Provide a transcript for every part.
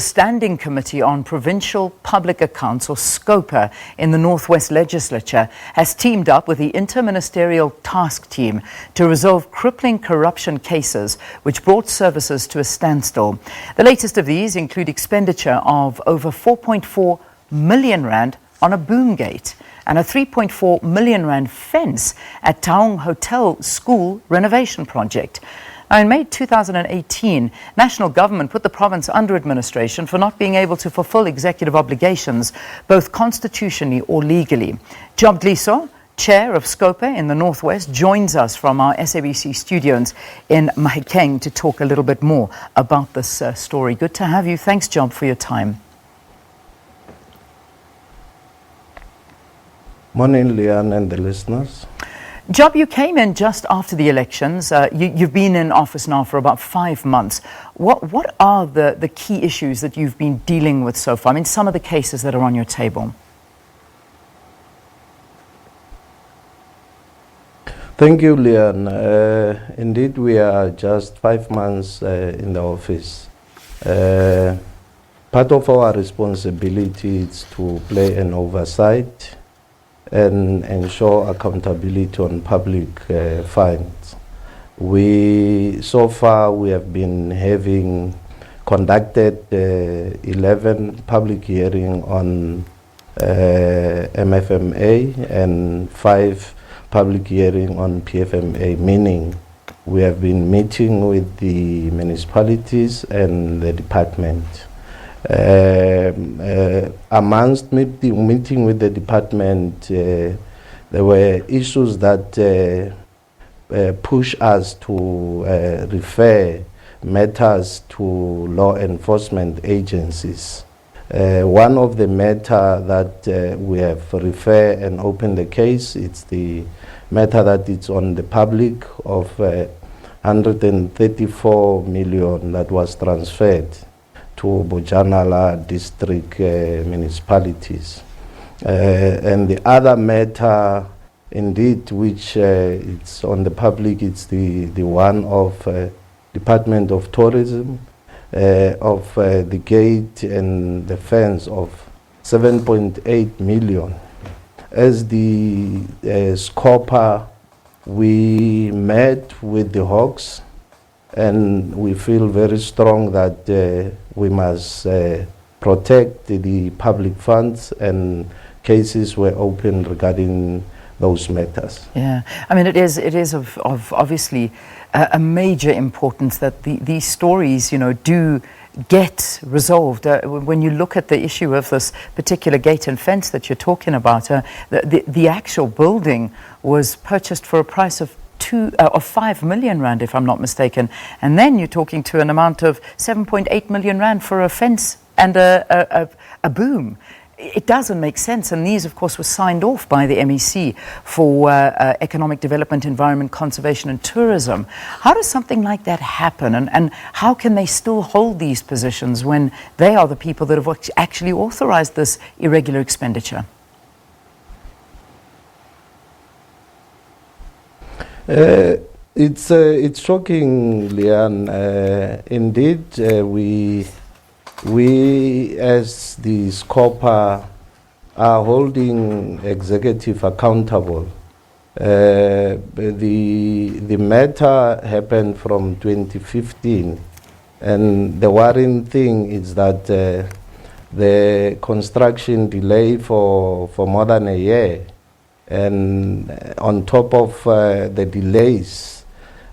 Standing Committee on Provincial Public Accounts, or SCOPA, in the Northwest Legislature has teamed up with the Inter-Ministerial Task Team to resolve crippling corruption cases which brought services to a standstill. The latest of these include expenditure of over 4.4 million rand on a boom gate and a 3.4 million rand fence at Taung Hotel School renovation project. Now, in May 2018, national government put the province under administration for not being able to fulfill executive obligations, both constitutionally or legally. Dliso, chair of SCOPA in the Northwest, joins us from our SABC studios in Mahikeng to talk a little bit more about this story. Good to have you. Thanks, Job, for your time. Morning, Leanne and the listeners. Job, you came in just after the elections. You've been in office now for about 5 months. What are the key issues that you've been dealing with so far? I mean, some of the cases that are on your table. Thank you, Leanne. Indeed, we are just 5 months in the office. Part of our responsibility is to play an oversight and ensure accountability on public funds. So far we have been having conducted 11 public hearings on MFMA and 5 public hearings on PFMA, meaning we have been meeting with the municipalities and the department. Amongst meeting with the department, there were issues that push us to refer matters to law enforcement agencies. One of the matters that we have referred and opened the case, it's the matter that is on the public of 134 million that was transferred to Bojanala district municipalities. And the other matter, indeed, which it's on the public, it's the one of Department of Tourism, of the gate and the fence of 7.8 million. As the SCOPA, we met with the Hawks, and we feel very strong that we must protect the public funds, and cases were opened regarding those matters. Yeah, I mean, it is of obviously a major importance that these stories, do get resolved. When you look at the issue of this particular gate and fence that you're talking about, the actual building was purchased for a price of 5 million rand, if I'm not mistaken, and then you're talking to an amount of 7.8 million rand for a fence and a boom. It doesn't make sense, and these, of course, were signed off by the MEC for Economic Development, Environment, Conservation and Tourism. How does something like that happen, and how can they still hold these positions when they are the people that have actually authorized this irregular expenditure? It's shocking, Leanne. Indeed, we as the SCOPA are holding executive accountable. The matter happened from 2015, and the worrying thing is that the construction delay for more than a year. And on top of the delays,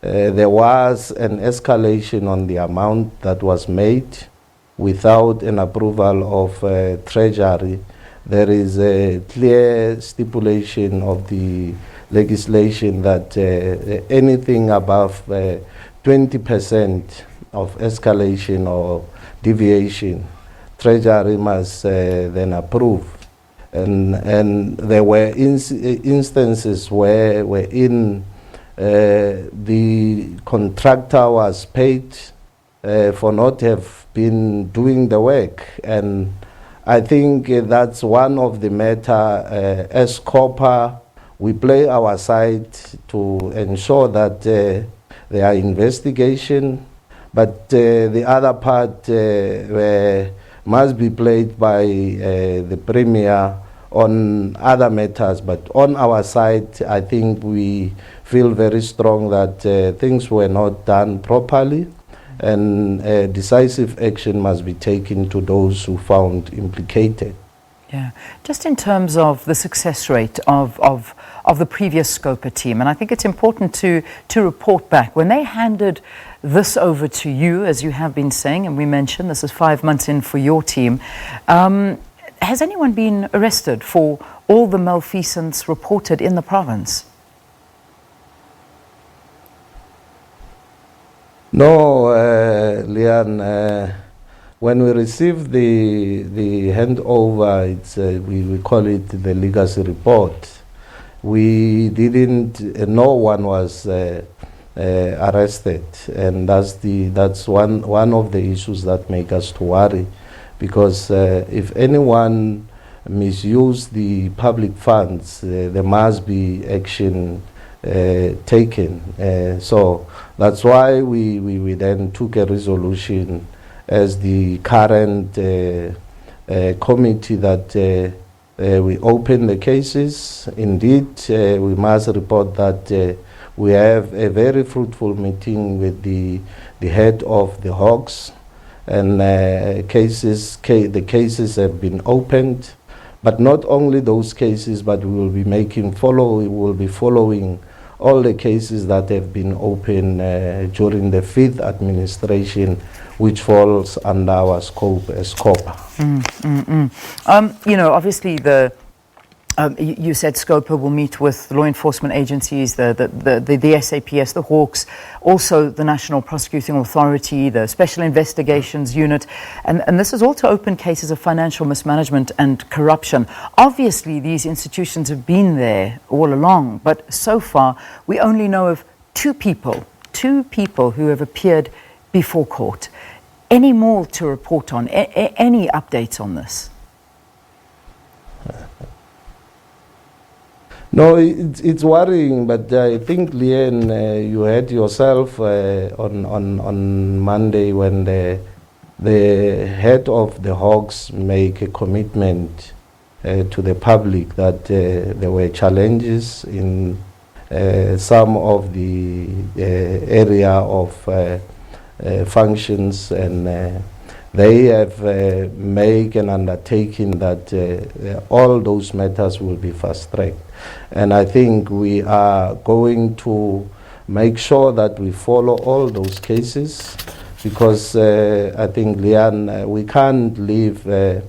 there was an escalation on the amount that was made without an approval of Treasury. There is a clear stipulation of the legislation that anything above 20% of escalation or deviation, Treasury must then approve. And there were instances where the contractor was paid for not have been doing the work, and I think that's one of the matter. As SCOPA, we play our side to ensure that there are investigation, but the other part must be played by the Premier on other matters. But on our side, I think we feel very strong that things were not done properly, and decisive action must be taken to those who found implicated. Yeah, just in terms of the success rate of the previous SCOPA team, and I think it's important to report back. When they handed this over to you, as you have been saying, and we mentioned this is 5 months in for your team, has anyone been arrested for all the malfeasance reported in the province? No, Leanne, when we received the handover, it's, we call it the legacy report, we didn't, no one was arrested, and that's one of the issues that make us to worry, because if anyone misuse the public funds, there must be action taken. So that's why we then took a resolution as the current committee that we open the cases. Indeed, we must report that we have a very fruitful meeting with the head of the Hawks, and the cases have been opened. But not only those cases, but we will be following all the cases that have been opened during the 5th administration, which falls under our scope as SCOPA. You know, obviously you said SCOPA will meet with law enforcement agencies, the SAPS, the Hawks, also the National Prosecuting Authority, the Special Investigations Unit, and this is all to open cases of financial mismanagement and corruption. Obviously, these institutions have been there all along, but so far we only know of two people who have appeared before court. Any more to report on? Any updates on this? No, it's worrying, but I think, Leanne, you heard yourself on Monday when the head of the Hawks make a commitment to the public that there were challenges in some of the area of functions, and they have made an undertaking that all those matters will be fast-tracked. And I think we are going to make sure that we follow all those cases, because I think, Leanne, we can't leave the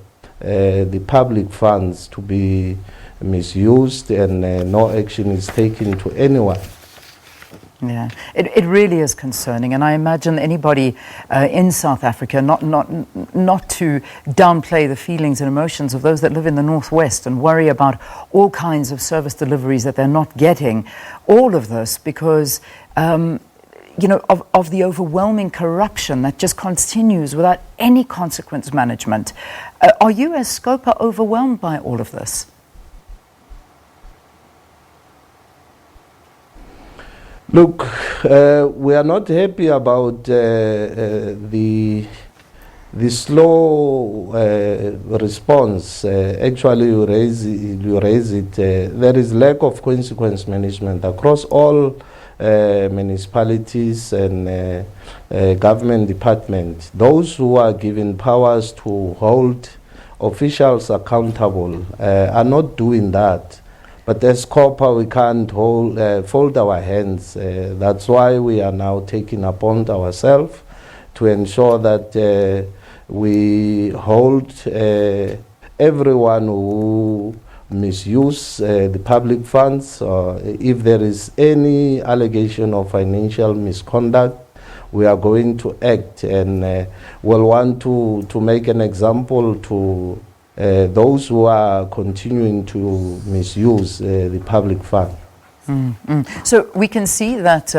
public funds to be misused and no action is taken to anyone. Yeah, it really is concerning, and I imagine anybody in South Africa, not to downplay the feelings and emotions of those that live in the Northwest and worry about all kinds of service deliveries that they're not getting. All of this because, you know, of the overwhelming corruption that just continues without any consequence management. Are you as SCOPA overwhelmed by all of this? Look, we are not happy about the slow response. Actually, you raise it. There is lack of consequence management across all municipalities and government departments. Those who are given powers to hold officials accountable are not doing that. But as SCOPA, we can't fold our hands. That's why we are now taking upon ourselves to ensure that we hold everyone who misuse the public funds, or if there is any allegation of financial misconduct, we are going to act, and we'll want to make an example to those who are continuing to misuse the public fund. So we can see that,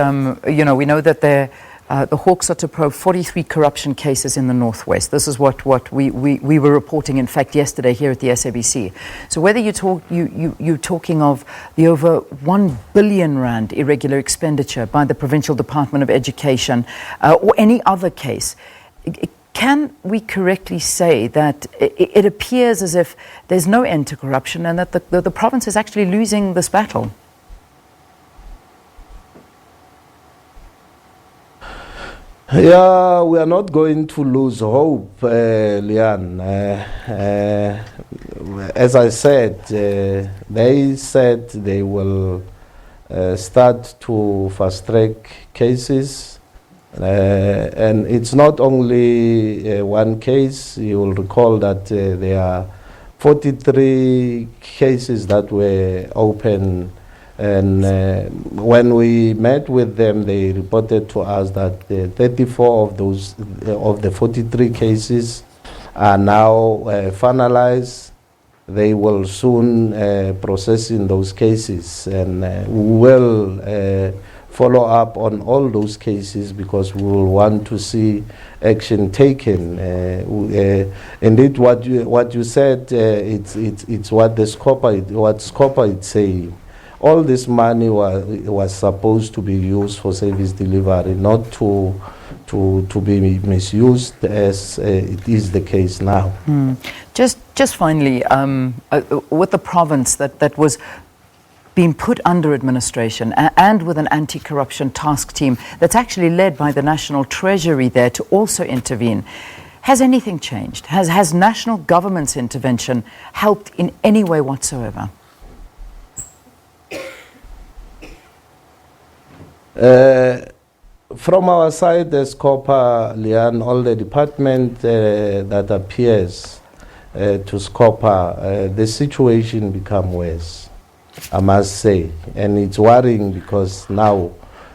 you know, we know that there The Hawks are to probe 43 corruption cases in the Northwest. This is what we were reporting, in fact, yesterday here at the SABC. So whether you're talking of the over 1 billion rand irregular expenditure by the Provincial Department of Education or any other case, can we correctly say that it appears as if there's no end to corruption and that the province is actually losing this battle? Yeah, we are not going to lose hope, Leanne. As I said, they said they will start to fast-track cases. And it's not only one case. You will recall that there are 43 cases that were open. And when we met with them, they reported to us that 34 of the 43 cases are now finalized. They will soon process in those cases, and we will follow up on all those cases because we will want to see action taken. Indeed, what you said, it's what the SCOPA is saying. All this money was supposed to be used for service delivery, not to be misused as it is the case now. Just finally, with the province that was being put under administration and with an anti-corruption task team that's actually led by the National Treasury there to also intervene, has anything changed? Has national government's intervention helped in any way whatsoever? From our side, the SCOPA, Leanne, all the department that appears to SCOPA, the situation become worse, I must say. And it's worrying because now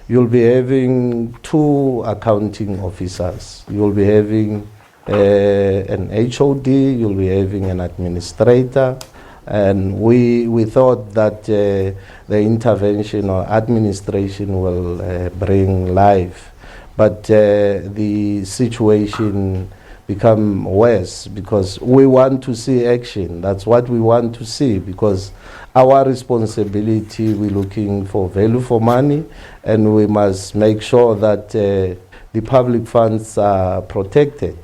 you'll be having 2 accounting officers. You'll be having an HOD, you'll be having an administrator. And we thought that the intervention or administration will bring life, but the situation become worse because we want to see action. That's what we want to see because our responsibility, we're looking for value for money, and we must make sure that the public funds are protected.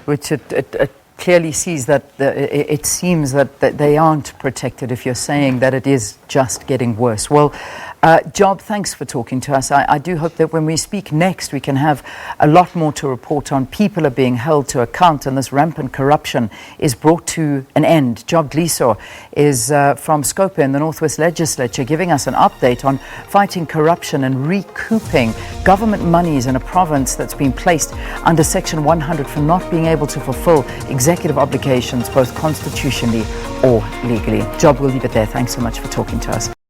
Which it clearly sees that it seems that they aren't protected if you're saying that it is just getting worse. Well, Job, thanks for talking to us. I do hope that when we speak next, we can have a lot more to report on. People are being held to account and this rampant corruption is brought to an end. Job Dliso is from SCOPA in the Northwest Legislature giving us an update on fighting corruption and recouping government monies in a province that's been placed under Section 100 for not being able to fulfill executive obligations both constitutionally or legally. Job, we'll leave it there. Thanks so much for talking to us.